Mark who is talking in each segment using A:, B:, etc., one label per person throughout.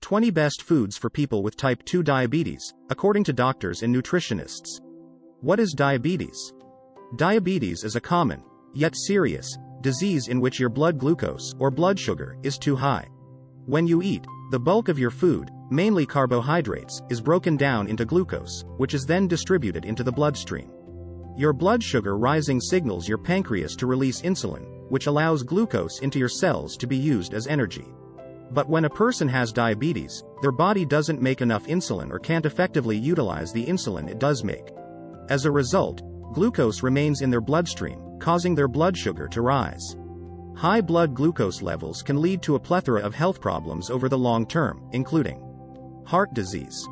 A: 20 Best Foods for People with Type 2 Diabetes, according to doctors and nutritionists. What is diabetes? Diabetes is a common, yet serious, disease in which your blood glucose, or blood sugar, is too high. When you eat, the bulk of your food, mainly carbohydrates, is broken down into glucose, which is then distributed into the bloodstream. Your blood sugar rising signals your pancreas to release insulin, which allows glucose into your cells to be used as energy. But when a person has diabetes, their body doesn't make enough insulin or can't effectively utilize the insulin it does make. As a result, glucose remains in their bloodstream, causing their blood sugar to rise. High blood glucose levels can lead to a plethora of health problems over the long term, including heart disease,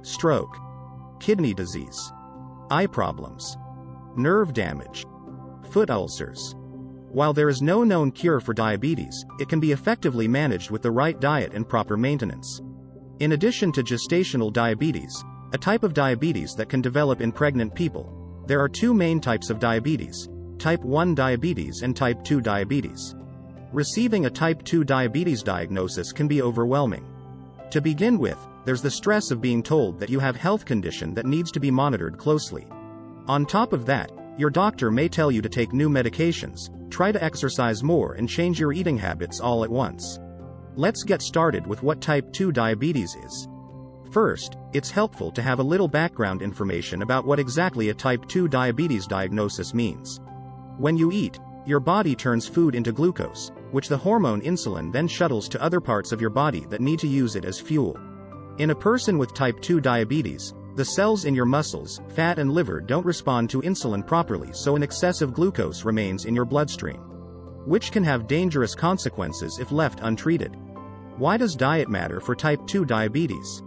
A: stroke, kidney disease, eye problems, nerve damage, foot ulcers. While there is no known cure for diabetes, it can be effectively managed with the right diet and proper maintenance. In addition to gestational diabetes, a type of diabetes that can develop in pregnant people, there are two main types of diabetes: type 1 diabetes and type 2 diabetes. Receiving a type 2 diabetes diagnosis can be overwhelming. To begin with, there's the stress of being told that you have a health condition that needs to be monitored closely. On top of that, your doctor may tell you to take new medications, try to exercise more and change your eating habits all at once. Let's get started with what type 2 diabetes is. First, it's helpful to have a little background information about what exactly a type 2 diabetes diagnosis means. When you eat, your body turns food into glucose, which the hormone insulin then shuttles to other parts of your body that need to use it as fuel. In a person with type 2 diabetes, the cells in your muscles, fat and liver don't respond to insulin properly, so an excessive glucose remains in your bloodstream, which can have dangerous consequences if left untreated. Why does diet matter for type 2 diabetes?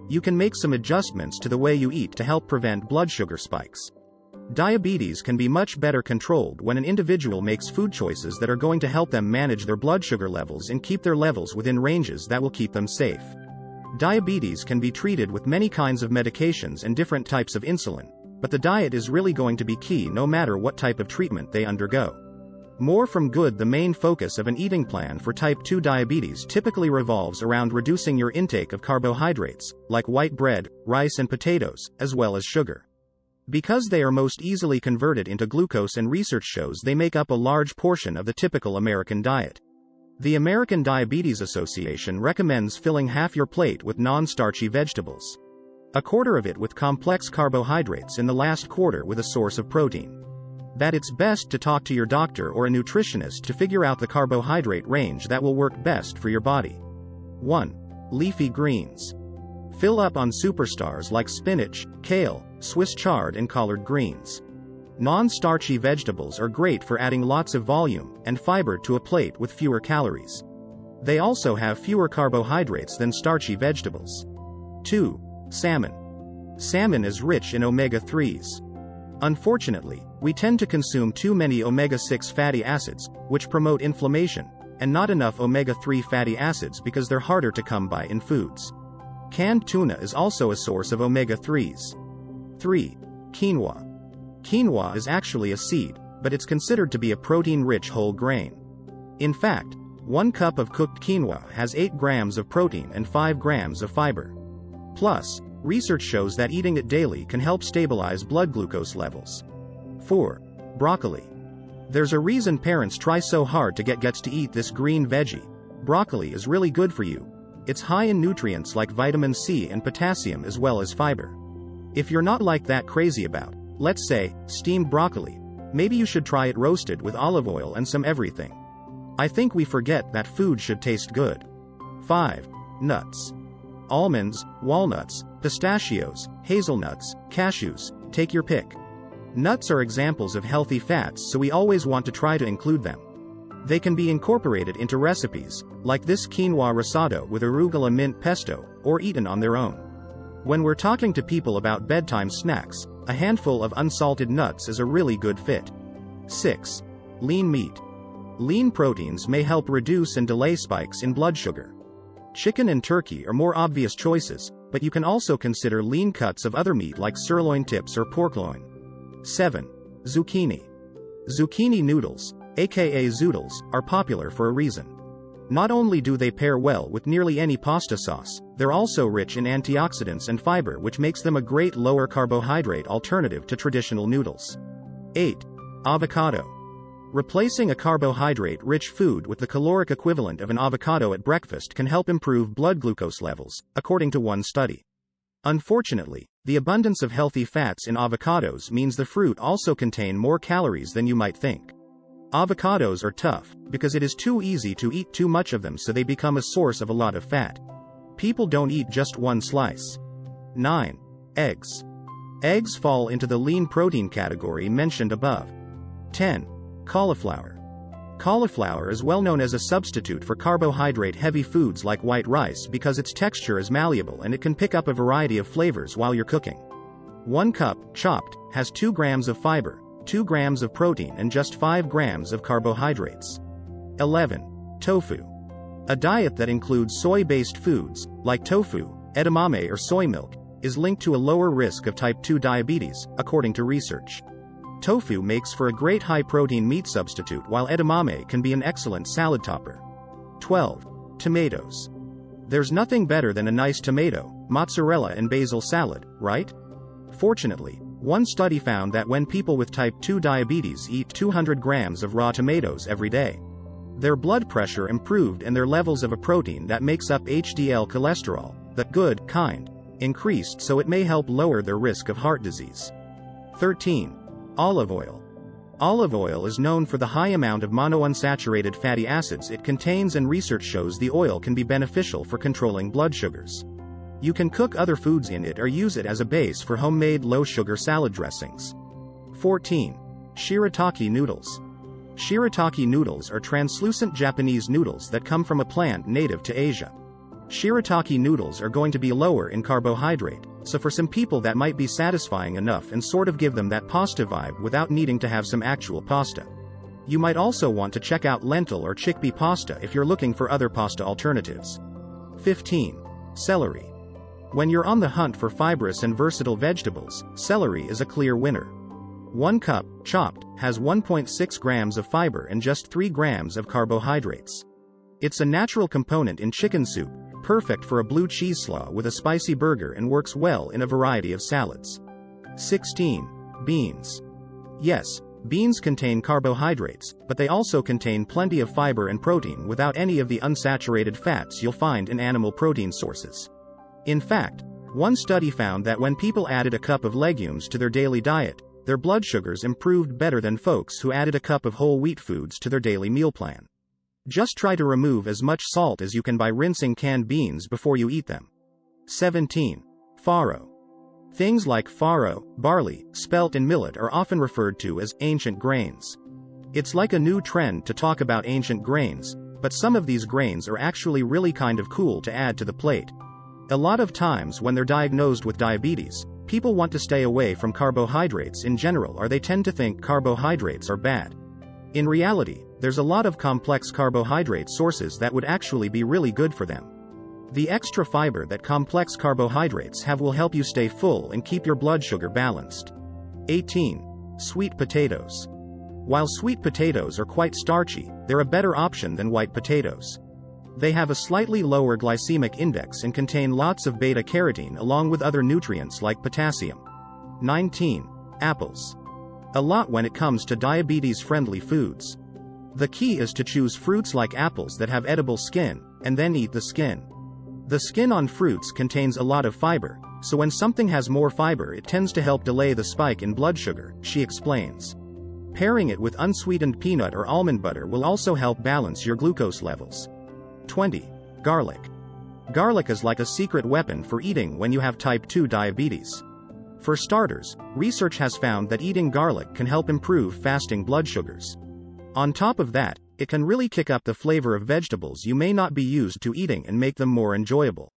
A: You can make some adjustments to the way you eat to help prevent blood sugar spikes. Diabetes can be much better controlled when an individual makes food choices that are going to help them manage their blood sugar levels and keep their levels within ranges that will keep them safe. Diabetes can be treated with many kinds of medications and different types of insulin, but the diet is really going to be key no matter what type of treatment they undergo. More from good. The main focus of an eating plan for type 2 diabetes typically revolves around reducing your intake of carbohydrates, like white bread, rice and potatoes, as well as sugar. Because they are most easily converted into glucose, and research shows they make up a large portion of the typical American diet. The American Diabetes Association recommends filling half your plate with non-starchy vegetables, a quarter of it with complex carbohydrates, and the last quarter with a source of protein. That it's best to talk to your doctor or a nutritionist to figure out the carbohydrate range that will work best for your body. 1. Leafy greens. Fill up on superstars like spinach, kale, Swiss chard and collard greens. Non-starchy vegetables are great for adding lots of volume and fiber to a plate with fewer calories. They also have fewer carbohydrates than starchy vegetables. 2. Salmon. Salmon is rich in omega-3s. Unfortunately, we tend to consume too many omega-6 fatty acids, which promote inflammation, and not enough omega-3 fatty acids because they're harder to come by in foods. Canned tuna is also a source of omega-3s. 3. Quinoa. Quinoa is actually a seed, but it's considered to be a protein-rich whole grain. In fact, 1 cup of cooked quinoa has 8 grams of protein and 5 grams of fiber. Plus, research shows that eating it daily can help stabilize blood glucose levels. 4. Broccoli. There's a reason parents try so hard to get kids to eat this green veggie. Broccoli is really good for you. It's high in nutrients like vitamin C and potassium as well as fiber. If you're not like that crazy about, let's say, steamed broccoli, maybe you should try it roasted with olive oil and some everything. I think we forget that food should taste good. 5. Nuts. Almonds, walnuts, pistachios, hazelnuts, cashews, take your pick. Nuts are examples of healthy fats, so we always want to try to include them. They can be incorporated into recipes, like this quinoa risotto with arugula mint pesto, or eaten on their own. When we're talking to people about bedtime snacks, a handful of unsalted nuts is a really good fit. 6. Lean meat. Lean proteins may help reduce and delay spikes in blood sugar. Chicken and turkey are more obvious choices, but you can also consider lean cuts of other meat like sirloin tips or pork loin. 7. Zucchini. Zucchini noodles, aka zoodles, are popular for a reason. Not only do they pair well with nearly any pasta sauce, they're also rich in antioxidants and fiber, which makes them a great lower carbohydrate alternative to traditional noodles. 8. Avocado. Replacing a carbohydrate-rich food with the caloric equivalent of an avocado at breakfast can help improve blood glucose levels, according to one study. Unfortunately, the abundance of healthy fats in avocados means the fruit also contain more calories than you might think. Avocados are tough, because it is too easy to eat too much of them, so they become a source of a lot of fat. People don't eat just one slice. 9. Eggs. Eggs fall into the lean protein category mentioned above. 10. Cauliflower. Cauliflower is well known as a substitute for carbohydrate-heavy foods like white rice because its texture is malleable and it can pick up a variety of flavors while you're cooking. 1 cup, chopped, has 2 grams of fiber, 2 grams of protein and just 5 grams of carbohydrates. 11. Tofu. A diet that includes soy-based foods, like tofu, edamame or soy milk, is linked to a lower risk of type 2 diabetes, according to research. Tofu makes for a great high-protein meat substitute, while edamame can be an excellent salad topper. 12. Tomatoes. There's nothing better than a nice tomato, mozzarella and basil salad, right? Fortunately, one study found that when people with type 2 diabetes eat 200 grams of raw tomatoes every day, their blood pressure improved and their levels of a protein that makes up HDL cholesterol, the good kind, increased, so it may help lower their risk of heart disease. 13. Olive oil. Olive oil is known for the high amount of monounsaturated fatty acids it contains, and research shows the oil can be beneficial for controlling blood sugars. You can cook other foods in it or use it as a base for homemade low-sugar salad dressings. 14. Shirataki noodles. Shirataki noodles are translucent Japanese noodles that come from a plant native to Asia. Shirataki noodles are going to be lower in carbohydrate, so for some people that might be satisfying enough and sort of give them that pasta vibe without needing to have some actual pasta. You might also want to check out lentil or chickpea pasta if you're looking for other pasta alternatives. 15. Celery. When you're on the hunt for fibrous and versatile vegetables, celery is a clear winner. 1 cup, chopped, has 1.6 grams of fiber and just 3 grams of carbohydrates. It's a natural component in chicken soup, perfect for a blue cheese slaw with a spicy burger, and works well in a variety of salads. 16. Beans. Yes, beans contain carbohydrates, but they also contain plenty of fiber and protein without any of the unsaturated fats you'll find in animal protein sources. In fact, one study found that when people added a cup of legumes to their daily diet, their blood sugars improved better than folks who added a cup of whole wheat foods to their daily meal plan. Just try to remove as much salt as you can by rinsing canned beans before you eat them. 17. Farro. Things like farro, barley, spelt and millet are often referred to as ancient grains. It's like a new trend to talk about ancient grains, but some of these grains are actually really kind of cool to add to the plate. A lot of times when they're diagnosed with diabetes, people want to stay away from carbohydrates in general, or they tend to think carbohydrates are bad. In reality, there's a lot of complex carbohydrate sources that would actually be really good for them. The extra fiber that complex carbohydrates have will help you stay full and keep your blood sugar balanced. 18. Sweet potatoes. While sweet potatoes are quite starchy, they're a better option than white potatoes. They have a slightly lower glycemic index and contain lots of beta-carotene along with other nutrients like potassium. 19. Apples. A lot when it comes to diabetes-friendly foods. The key is to choose fruits like apples that have edible skin, and then eat the skin. The skin on fruits contains a lot of fiber, so when something has more fiber it tends to help delay the spike in blood sugar, she explains. Pairing it with unsweetened peanut or almond butter will also help balance your glucose levels. 20. Garlic. Garlic is like a secret weapon for eating when you have type 2 diabetes. For starters, research has found that eating garlic can help improve fasting blood sugars. On top of that, it can really kick up the flavor of vegetables you may not be used to eating and make them more enjoyable.